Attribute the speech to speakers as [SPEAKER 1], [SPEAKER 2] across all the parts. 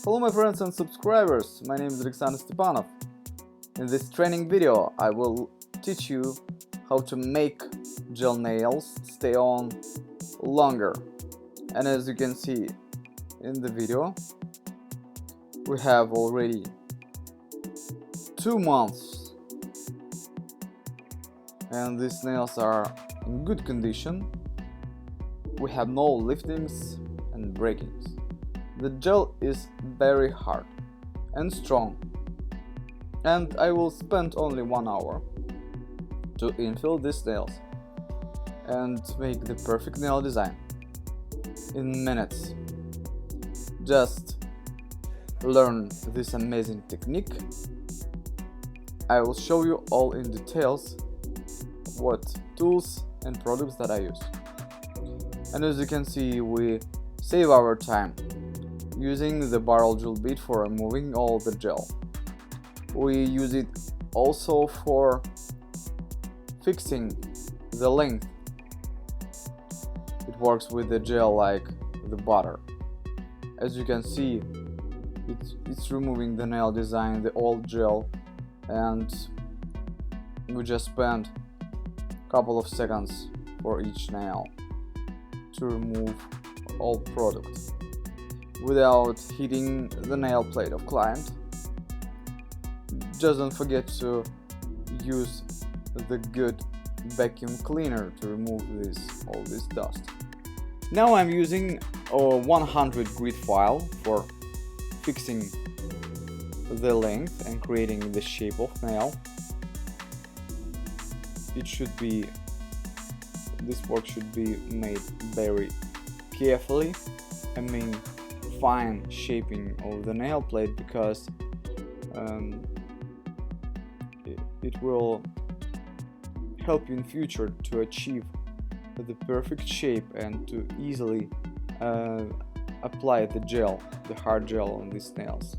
[SPEAKER 1] Hello my friends and subscribers, my name is Alexander Stepanov. In this training video I will teach you how to make gel nails stay on longer. And as you can see in the video, we have already 2 months and these nails are in good condition. We have no liftings and breakings. The gel is very hard and strong, and I will spend only 1 hour to infill these nails and make the perfect nail design in minutes. Just learn this amazing technique. I will show you all in details what tools and products that I use. And as you can see, we save our time using the barrel drill bit for removing all the gel. We use it also for fixing the length. It works with the gel like the butter. As you can see, it's removing the nail design, the old gel, and we just spend a couple of seconds for each nail to remove all product without hitting the nail plate of client. Just don't forget to use the good vacuum cleaner to remove all this dust. Now I'm using a 100 grit file for fixing the length and creating the shape of nail. This work should be made very carefully. I mean, fine shaping of the nail plate, because it will help you in future to achieve the perfect shape and to easily apply the gel, the hard gel on these nails.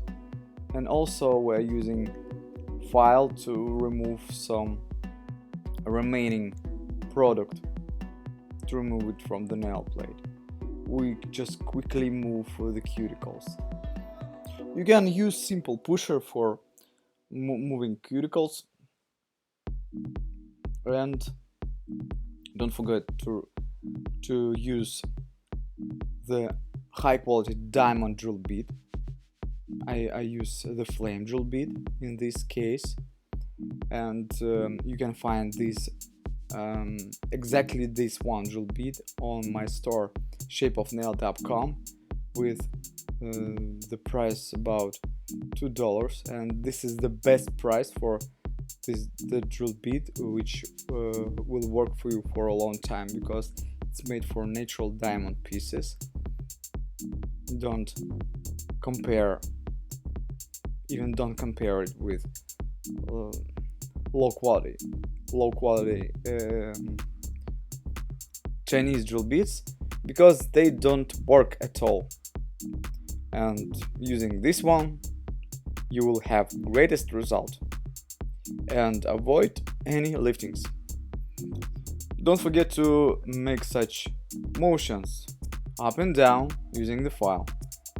[SPEAKER 1] And also we're using file to remove some remaining product, to remove it from the nail plate. We just quickly move the cuticles. You can use simple pusher for moving cuticles, and don't forget to use the high quality diamond drill bit. I use the flame drill bit in this case, and you can find this exactly this one drill bit on my store shapeofnail.com with the price about $2, and this is the best price for the drill bit, which will work for you for a long time because it's made for natural diamond pieces. Don't compare it with low quality Chinese drill bits, because they don't work at all. And using this one you will have greatest result and avoid any liftings. Don't forget to make such motions up and down using the file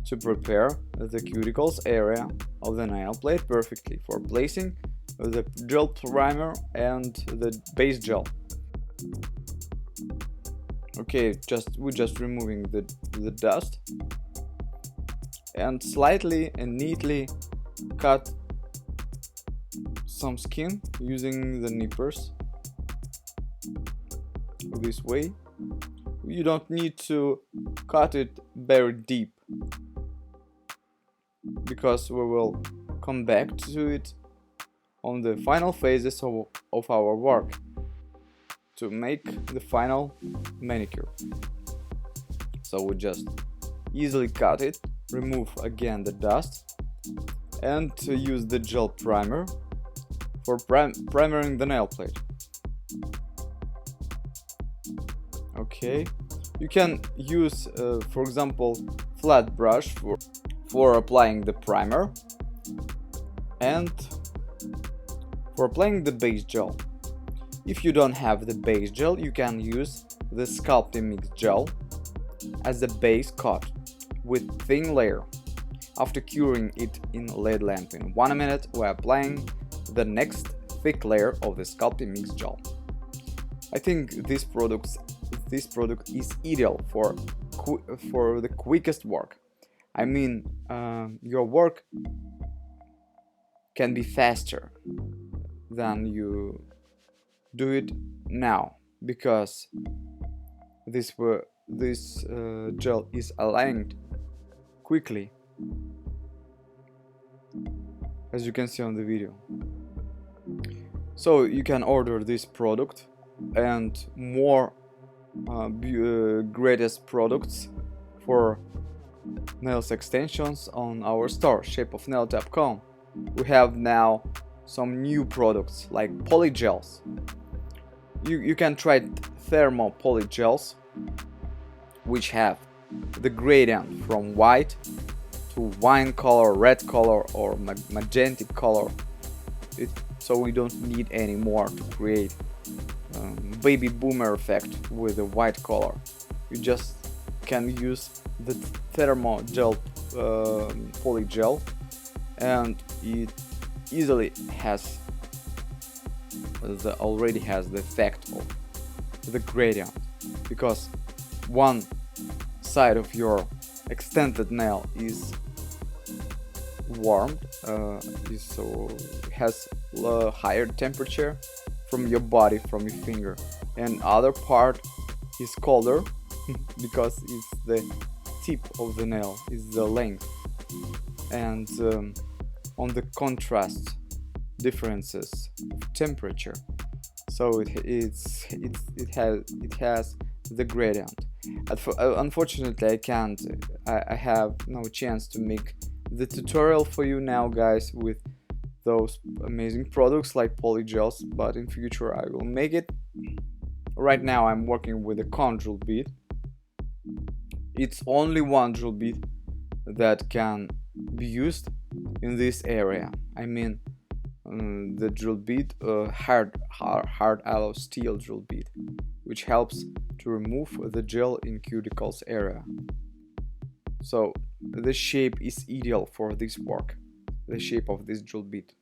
[SPEAKER 1] to prepare the cuticles area of the nail plate perfectly for placing the gel primer and the base gel. Okay, we're just removing the dust and slightly and neatly cut some skin using the nippers this way. You don't need to cut it very deep, because we will come back to it on the final phases of our work to make the final manicure. So we just easily cut it, remove again the dust, and to use the gel primer for primering the nail plate. Okay, you can use for example flat brush for applying the primer and for applying the base gel. If you don't have the base gel, you can use the sculpting mix gel as a base coat with thin layer. After curing it in lead lamp in 1 minute, we're applying the next thick layer of the sculpting mix gel. I think this product is ideal for the quickest work. I mean, your work can be faster than you do it now, because this gel is aligned quickly, as you can see on the video. So you can order this product and more greatest products for nails extensions on our store shapeofnail.com. We have now some new products like polygels. You can try thermo polygels, which have the gradient from white to wine color, red color, or magenta color. So we don't need any more to create baby boomer effect with a white color. You just can use the thermo gel polygel, and it easily already has the effect of the gradient, because one side of your extended nail is warmed, has a higher temperature from your body, from your finger, and other part is colder because it's the tip of the nail, is the length, and on the contrast differences of temperature, so it has the gradient. Unfortunately, I have no chance to make the tutorial for you now, guys, with those amazing products like polygels, but in future I will make it. Right now I'm working with a cone drill bit. It's only one drill bit that can be used in this area. I mean, the drill bit, hard alloy steel drill bit, which helps to remove the gel in cuticles area. So the shape is ideal for this work, the shape of this drill bit.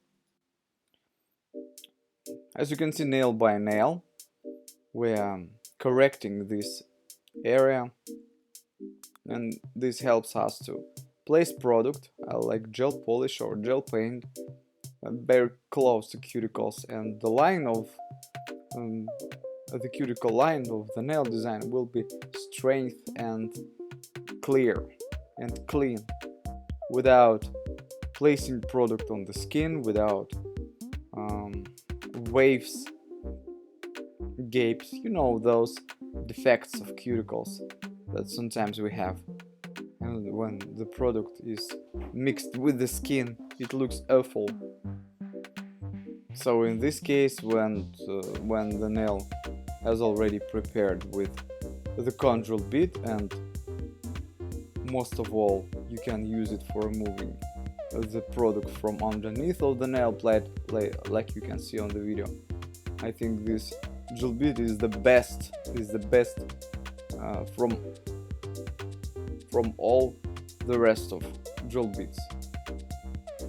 [SPEAKER 1] As you can see, nail by nail, we are correcting this area, and this helps us to place product like gel polish or gel paint very close to cuticles, and the line of the cuticle line of the nail design will be straight and clear and clean, without placing product on the skin, without waves, gapes, you know, those defects of cuticles that sometimes we have, and when the product is mixed with the skin it looks awful. So in this case, when the nail has already prepared with the cone drill bit, and most of all you can use it for removing the product from underneath of the nail plate, like you can see on the video. I think this drill bit is the best from all the rest of drill bits,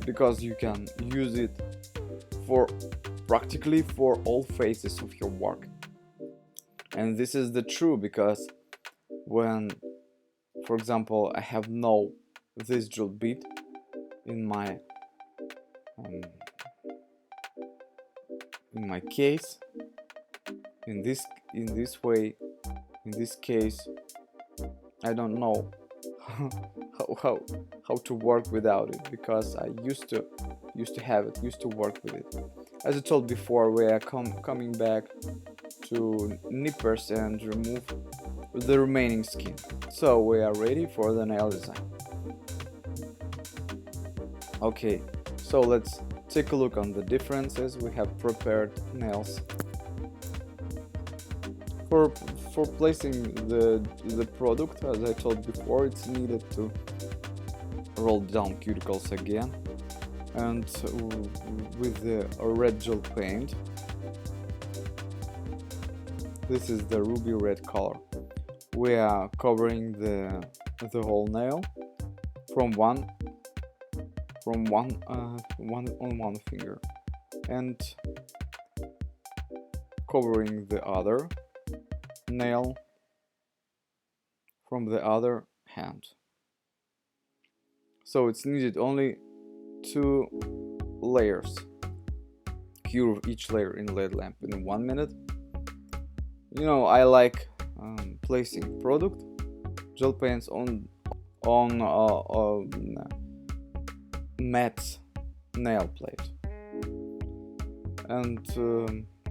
[SPEAKER 1] because you can use it for practically for all phases of your work. And this is the true, because when, for example, I have this drill bit in my case, in this case I don't know how to work without it, because I used to have it, used to work with it. As I told before, we are coming back to nippers and remove the remaining skin. So we are ready for the nail design. Okay, so let's take a look on the differences. We have prepared nails. For placing the product, as I told before, it's needed to roll down cuticles again, and with the red gel paint, this is the ruby red color, we are covering the whole nail from one from one finger and covering the other nail from the other hand. So it's needed only 2 layers. Cure each layer in LED lamp in 1 minute. You know, I like placing product gel paints on matte nail plate, and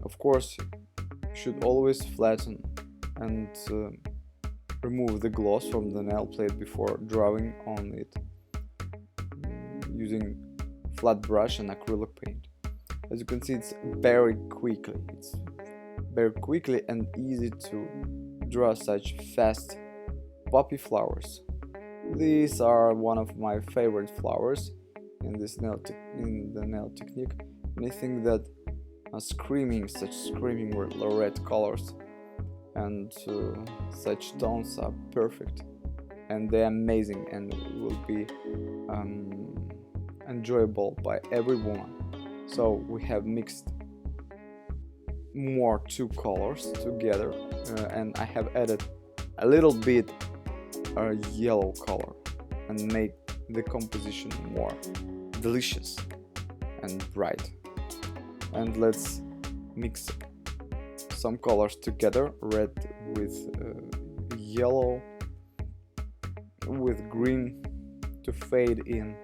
[SPEAKER 1] of course you should always flatten and remove the gloss from the nail plate before drawing on it using flat brush and acrylic paint. As you can see, it's very quickly and easy to draw such fast poppy flowers. These are one of my favorite flowers in this nail technique, and I think that such screaming red colors and such tones are perfect, and they're amazing and will be enjoyable by everyone. So we have mixed more 2 colors together, and I have added a little bit yellow color and make the composition more delicious and bright. And let's mix some colors together, red with yellow with green, to fade in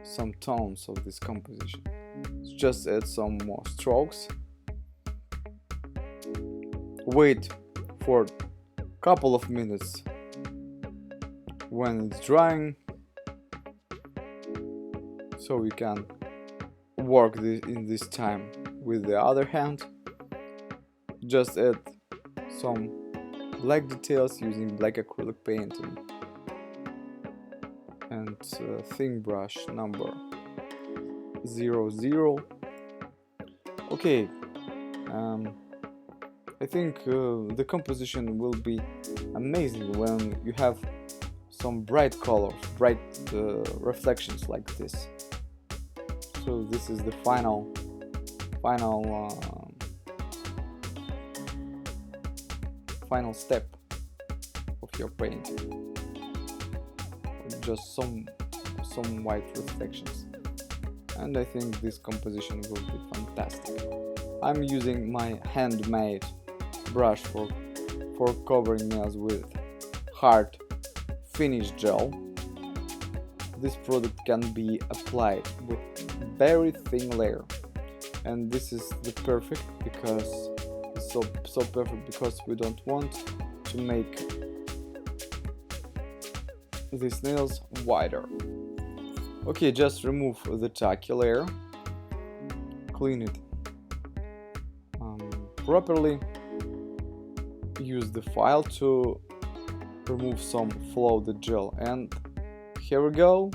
[SPEAKER 1] some tones of this composition. Let's just add some more strokes. Wait for a couple of minutes when it's drying, so we can work in this time with the other hand. Just add some black details using black acrylic paint and thin brush number 00. Okay, I think the composition will be amazing when you have some bright colors, bright reflections like this. So this is the final step of your painting. Just some white reflections, and I think this composition will be fantastic. I'm using my handmade brush for covering nails with hard finish gel. This product can be applied with very thin layer, and this is the perfect because it's so perfect because we don't want to make these nails wider. Okay, just remove the tacky layer, clean it properly, use the file to remove some floated gel, and here we go.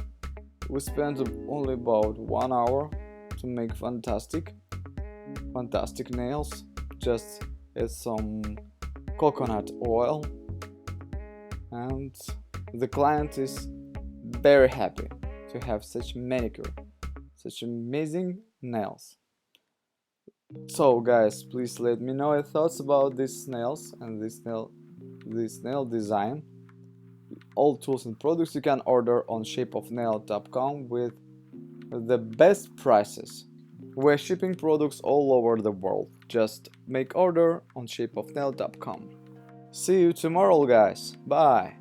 [SPEAKER 1] We spent only about 1 hour to make fantastic nails. Just add some coconut oil, and the client is very happy to have such manicure, such amazing nails. So guys, please let me know your thoughts about these nails and this nail design. All tools and products you can order on shapeofnail.com with the best prices. We're shipping products all over the world. Just make order on shapeofnail.com. See you tomorrow, guys. Bye.